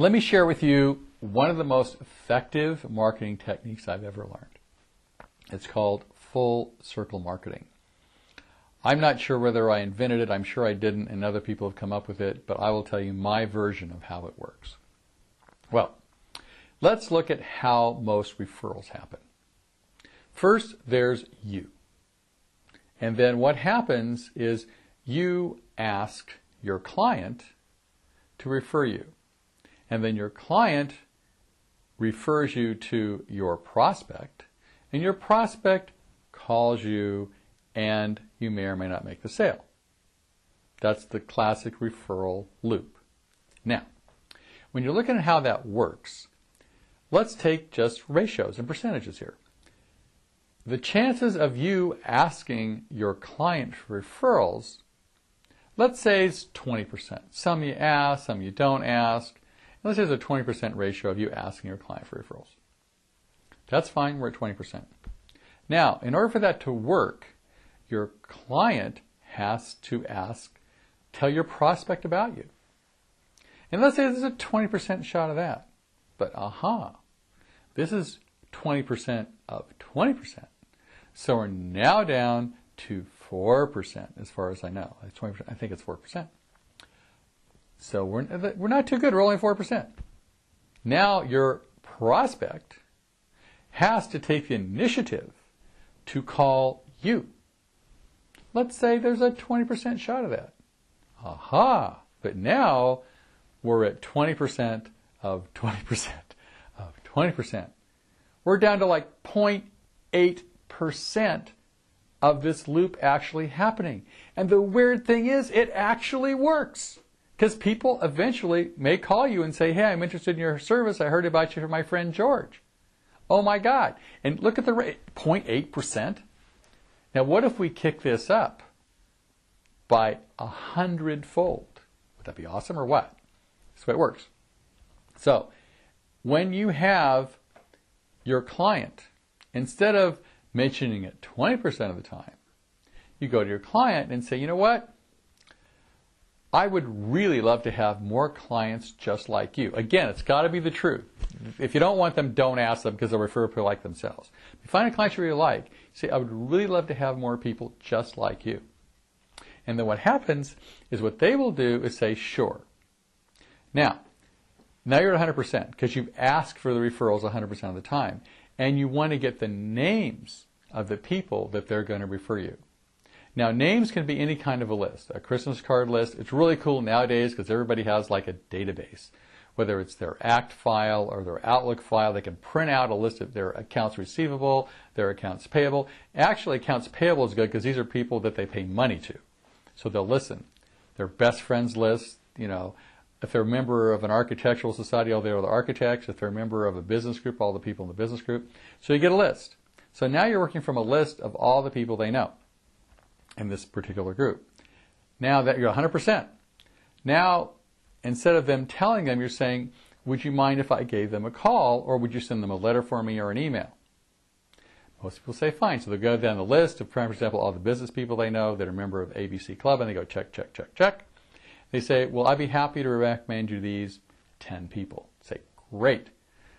Let me share with you one of the most effective marketing techniques I've ever learned. It's called full circle marketing. I'm not sure whether I invented it. I'm sure I didn't, and other people have come up with it, but I will tell you my version of how it works. Well, let's look at how most referrals happen. First, there's you. And then what happens is you ask your client to refer you. And then your client refers you to your prospect, and your prospect calls you, and you may or may not make the sale. That's the classic referral loop. Now, when you're looking at how that works, let's take just ratios and percentages here. The chances of you asking your client for referrals, let's say it's 20%. Some you ask, some you don't ask. Let's say there's a 20% ratio of you asking your client for referrals. That's fine, we're at 20%. Now, in order for that to work, your client has to tell your prospect about you. And let's say there's a 20% shot of that. But this is 20% of 20%. So we're now down to 4% as far as I know. It's 20%. I think it's 4%. So we're not too good. We're only 4%. Now your prospect has to take the initiative to call you. Let's say there's a 20% shot of that. But now we're at 20% of 20% of 20%. We're down to like 0.8% of this loop actually happening. And the weird thing is, it actually works. Because people eventually may call you and say, hey, I'm interested in your service. I heard about you from my friend George. Oh my God. And look at the rate, 0.8%. Now what if we kick this up by 100-fold? Would that be awesome or what? That's the way it works. So when you have your client, instead of mentioning it 20% of the time, you go to your client and say, you know what? I would really love to have more clients just like you. Again, it's got to be the truth. If you don't want them, don't ask them, because they'll refer people like themselves. If you find a client you really like, say, I would really love to have more people just like you. And then what happens is what they will do is say, sure. Now you're at 100% because you've asked for the referrals 100% of the time. And you want to get the names of the people that they're going to refer you. Now, names can be any kind of a list, a Christmas card list. It's really cool nowadays because everybody has like a database. Whether it's their ACT file or their Outlook file, they can print out a list of their accounts receivable, their accounts payable. Actually, accounts payable is good because these are people that they pay money to. So they'll listen. Their best friends list, if they're a member of an architectural society, all the other architects. If they're a member of a business group, all the people in the business group. So you get a list. So now you're working from a list of all the people they know in this particular group. Now that you're 100%. Now, instead of them telling them, you're saying, would you mind if I gave them a call, or would you send them a letter for me or an email? Most people say fine. So they'll go down the list of, for example, all the business people they know that are a member of ABC Club, and they go check, check, check, check. They say, well, I'd be happy to recommend you these 10 people. Say, great.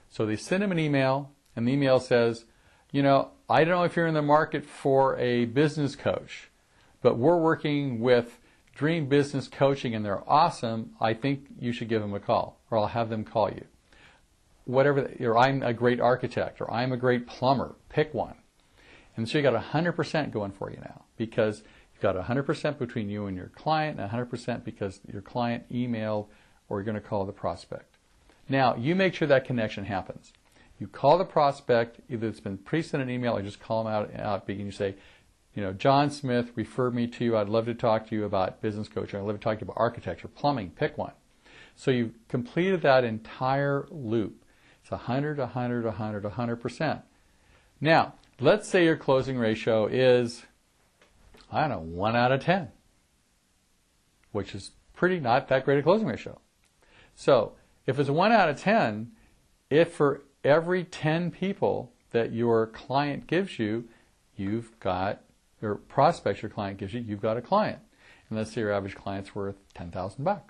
So they send them an email, and the email says, I don't know if you're in the market for a business coach, but we're working with Dream Business Coaching, and they're awesome. I think you should give them a call, or I'll have them call you. Whatever, or I'm a great architect, or I'm a great plumber. Pick one. And so you got 100% going for you now, because you've got 100% between you and your client, and 100% because your client emailed, or you're going to call the prospect. Now, you make sure that connection happens. You call the prospect, either it's been pre-sent an email, or just call them out, and you say, John Smith referred me to you. I'd love to talk to you about business coaching. I'd love to talk to you about architecture, plumbing. Pick one. So you've completed that entire loop. It's 100, 100, 100, 100%. Now, let's say your closing ratio is, 1 out of 10, which is pretty not that great a closing ratio. So if it's 1 out of 10, if for every 10 people that your client gives you, you've got, or prospects your client gives you, you've got a client. And let's say your average client's worth $10,000.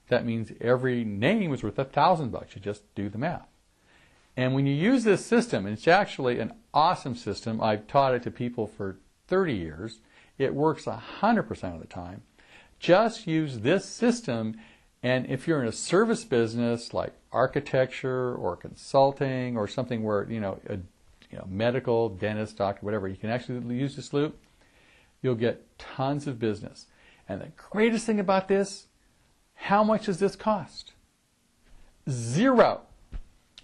that means every name is worth $1,000. You just do the math. And when you use this system, and it's actually an awesome system, I've taught it to people for 30 years. It works 100% of the time. Just use this system, and if you're in a service business like architecture or consulting or something where, medical, dentist, doctor, whatever, you can actually use this loop, you'll get tons of business. And the greatest thing about this, how much does this cost? Zero.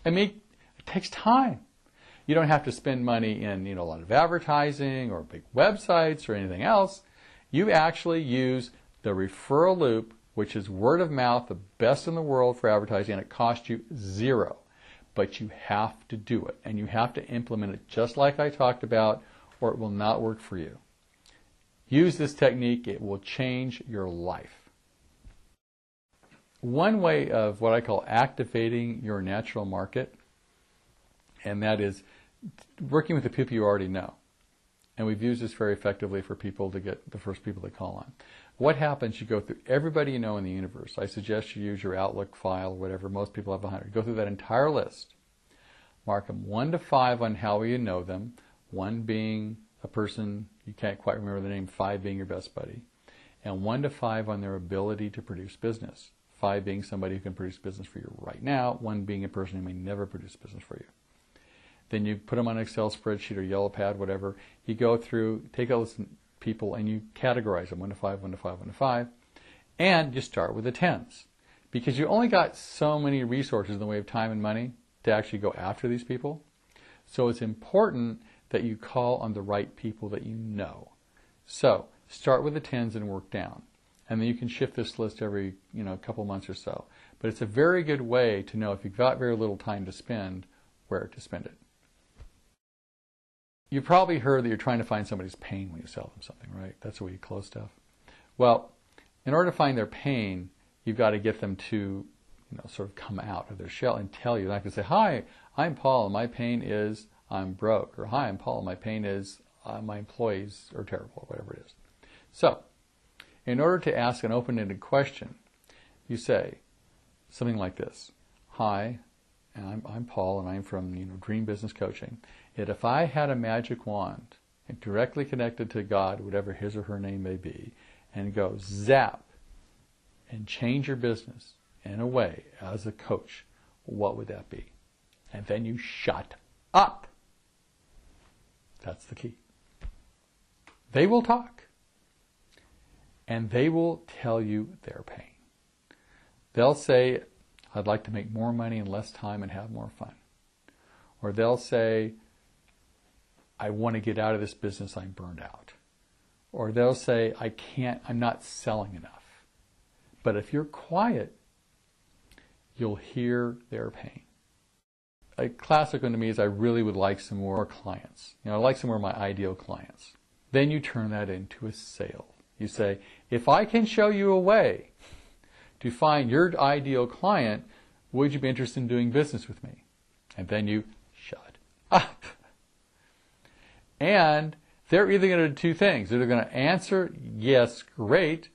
I mean, it takes time. You don't have to spend money in a lot of advertising or big websites or anything else. You actually use the referral loop, which is word of mouth, the best in the world for advertising, and it costs you zero. But you have to do it, and you have to implement it just like I talked about, or it will not work for you. Use this technique. It will change your life. One way of what I call activating your natural market, and that is working with the people you already know. And we've used this very effectively for people to get the first people they call on. What happens, you go through everybody you know in the universe. I suggest you use your Outlook file or whatever. Most people have 100. Go through that entire list. Mark them 1 to 5 on how you know them. 1 being a person you can't quite remember the name, 5 being your best buddy. And 1 to 5 on their ability to produce business. 5 being somebody who can produce business for you right now. 1 being a person who may never produce business for you. Then you put them on an Excel spreadsheet or yellow pad, whatever. You go through, take a list of people, and you categorize them 1 to 5, 1 to 5, 1 to 5. And you start with the 10s. Because you only got so many resources in the way of time and money to actually go after these people. So it's important that you call on the right people that you know. So start with the 10s and work down. And then you can shift this list every couple months or so. But it's a very good way to know if you've got very little time to spend, where to spend it. You probably heard that you're trying to find somebody's pain when you sell them something, right? That's the way you close stuff. Well, in order to find their pain, you've got to get them to sort of come out of their shell and tell you. They're not going to say, "Hi, I'm Paul, and my pain is I'm broke," or "Hi, I'm Paul, and my pain is my employees are terrible," or whatever it is. So, in order to ask an open-ended question, you say something like this: "Hi, and I'm Paul, and I'm from Dream Business Coaching. And if I had a magic wand and directly connected to God, whatever his or her name may be, and go zap and change your business in a way as a coach, what would that be?" And then you shut up. That's the key. They will talk. And they will tell you their pain. They'll say, "I'd like to make more money in less time and have more fun." Or they'll say, "I want to get out of this business, I'm burned out." Or they'll say, I'm not selling enough." But if you're quiet, you'll hear their pain. A classic one to me is, "I really would like some more clients. I'd like some more of my ideal clients." Then you turn that into a sale. You say, "If I can show you a way to find your ideal client, would you be interested in doing business with me?" And then you shut up. And they're either going to do 2 things. They're going to answer, "Yes, great,"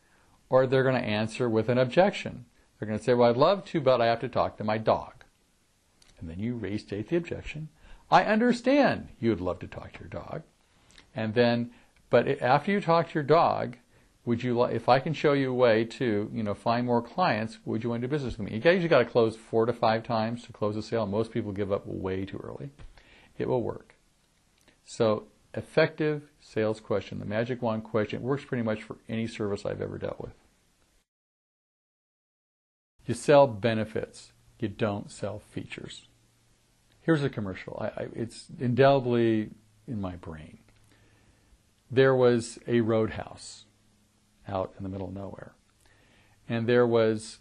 or they're going to answer with an objection. They're going to say, "Well, I'd love to, but I have to talk to my dog." And then you restate the objection. "I understand you would love to talk to your dog. And then, but after you talk to your dog, if I can show you a way to, find more clients, would you want to do business with me?" You usually got to close 4 to 5 times to close a sale. Most people give up way too early. It will work. So, effective sales question, the magic wand question, works pretty much for any service I've ever dealt with. You sell benefits. You don't sell features. Here's a commercial. It's indelibly in my brain. There was a roadhouse out in the middle of nowhere. And there was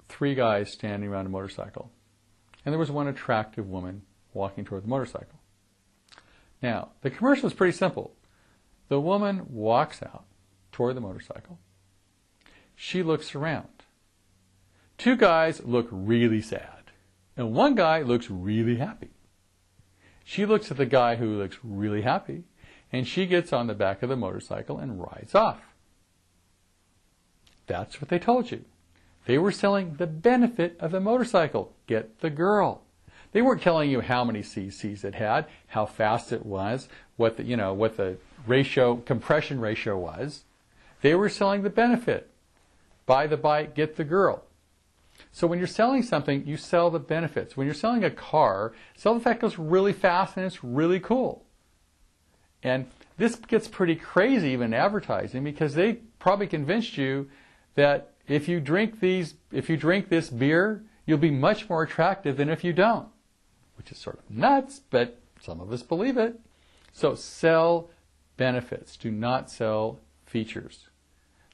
3 guys standing around a motorcycle. And there was one attractive woman walking toward the motorcycle. Now, the commercial is pretty simple. The woman walks out toward the motorcycle. She looks around. 2 guys look really sad. And 1 guy looks really happy. She looks at the guy who looks really happy, and she gets on the back of the motorcycle and rides off. That's what they told you. They were selling the benefit of the motorcycle. Get the girl. They weren't telling you how many cc's it had, how fast it was, what the compression ratio was. They were selling the benefit. Buy the bike, get the girl. So when you're selling something, you sell the benefits. When you're selling a car, sell the fact it goes really fast and it's really cool. And this gets pretty crazy even in advertising, because they probably convinced you that if you drink this beer, you'll be much more attractive than if you don't. Which is sort of nuts, but some of us believe it. So sell benefits. Do not sell features.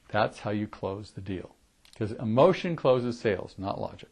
That's how you close the deal. Because emotion closes sales, not logic.